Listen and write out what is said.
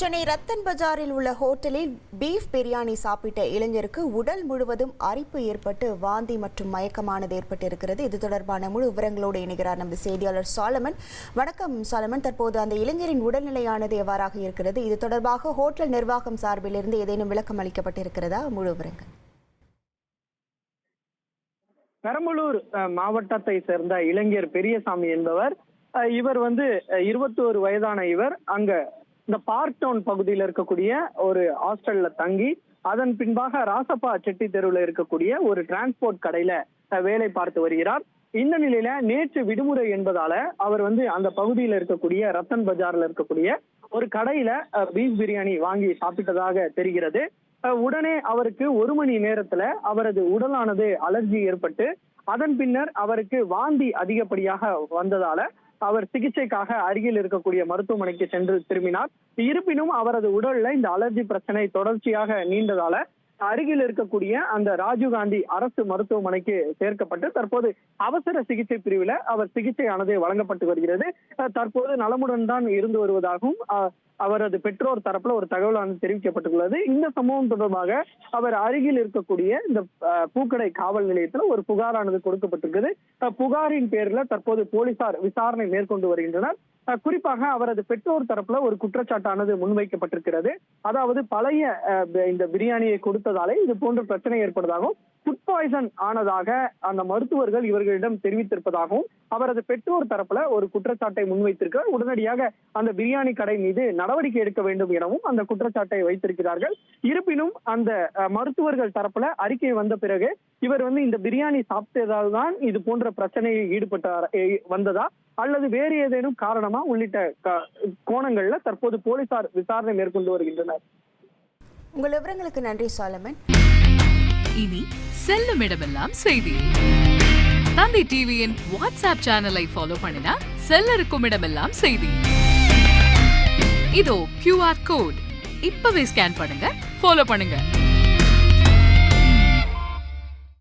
சென்னை ரத்தன் பஜாரில் உள்ள ஹோட்டலில் பீஃப் பிரியாணி சாப்பிட்ட இளைஞருக்கு உடல் முழுவதும் அரிப்பு ஏற்பட்டு வாந்தி மற்றும் மயக்கமானது ஏற்பட்டிருக்கிறது. இது தொடர்பான முழு விவரங்களோடு இணைகிறார் நமது செய்தியாளர் சாலமன். வணக்கம் சாலமன். தற்போது அந்த இளைஞரின் உடல்நிலையானது எவ்வாறாக இருக்கிறது? இது தொடர்பாக ஹோட்டல் நிர்வாகம் சார்பில் இருந்து ஏதேனும் விளக்கம் அளிக்கப்பட்டிருக்கிறதா? முழு விவரங்கள். பெரம்பலூர் மாவட்டத்தை சேர்ந்த இளைஞர் பெரியசாமி என்பவர். இவர் 21 வயதான இவர் அங்க இந்த பார்க் டவுன் பகுதியில் இருக்கக்கூடிய ஒரு ஹாஸ்டல்ல தங்கி அதன் பின்பாக ராசப்பா செட்டி தெருவில் இருக்கக்கூடிய ஒரு டிரான்ஸ்போர்ட் கடையில வேலை பார்த்து வருகிறார். இந்த நிலையில நேற்று விடுமுறை என்பதால அவர் அந்த பகுதியில் இருக்கக்கூடிய ரத்தன் பஜார்ல இருக்கக்கூடிய ஒரு கடையில பீஃப் பிரியாணி வாங்கி சாப்பிட்டதாக தெரிகிறது. உடனே அவருக்கு 1 மணி நேரத்துல அவரது உடலானது அலர்ஜி ஏற்பட்டு அதன் பின்னர் அவருக்கு வாந்தி அதிகப்படியாக வந்ததால அவர் சிகிச்சைக்காக அருகில் இருக்கக்கூடிய மருத்துவமனைக்கு சென்று திரும்பினார். இருப்பினும் அவரது உடல்ல இந்த அலர்ஜி பிரச்சனை தொடர்ச்சியாக நீண்டதால அருகில் இருக்கக்கூடிய அந்த ராஜீவ்காந்தி அரசு மருத்துவமனைக்கு சேர்க்கப்பட்டு தற்போது அவசர சிகிச்சை பிரிவில் அவர் சிகிச்சையானது வழங்கப்பட்டு வருகிறது. தற்போது நலமுடன் தான் இருந்து வருவதாகவும் அவரது பெற்றோர் தரப்புல ஒரு தகவல் தெரிவிக்கப்பட்டுள்ளது. இந்த சம்பவம் தொடர்பாக அவர் அருகில் இருக்கக்கூடிய இந்த பூக்கடை காவல் நிலையத்தில் ஒரு புகாரானது கொடுக்கப்பட்டிருக்கிறது. புகாரின் பேர்ல தற்போது போலீசார் விசாரணை மேற்கொண்டு வருகின்றனர். குறிப்பாக அவரது பெற்றோர் தரப்புல ஒரு குற்றச்சாட்டானது முன்வைக்கப்பட்டிருக்கிறது. அதாவது பழைய இந்த பிரியாணியை கொடுத்ததாலே இது போன்ற பிரச்சனை ஏற்பட்டதாகவும் ஃபுட் பாய்சன் ஆனதாக அந்த மருத்துவர்கள் இவர்களிடம் தெரிவித்திருப்பதாகவும் அவரது பெற்றோர் தரப்புல ஒரு குற்றச்சாட்டை முன்வைத்திருக்கிறார். உடனடியாக அந்த பிரியாணி கடை மீது நடவடிக்கை எடுக்க வேண்டும் எனவும் அந்த குற்றச்சாட்டை வைத்திருக்கிறார்கள். இருப்பினும் அந்த மருத்துவர்கள் தரப்புல அறிக்கை வந்த பிறகு இவர் இந்த பிரியாணி சாப்பிட்டதால் தான் இது போன்ற பிரச்சனையில் வந்ததா அல்லது வேறு ஏதேனும் காரணமா உள்ளிட்ட கோணங்கள்ல தற்போது போலீசார் விசாரணை மேற்கொண்டு வருகின்றனர். உங்கள் விவரங்களுக்கு நன்றி சாலமன். இனி செல்லும் இடமெல்லாம் செய்தி. தந்தை டிவியின் வாட்ஸ்அப் சேனலை ஃபாலோ பண்ணினா செல்ல இருக்கும் இடமெல்லாம் செய்தி. இதோ QR கோட் இப்பவே ஸ்கேன் பண்ணுங்க, ஃபாலோ பண்ணுங்க.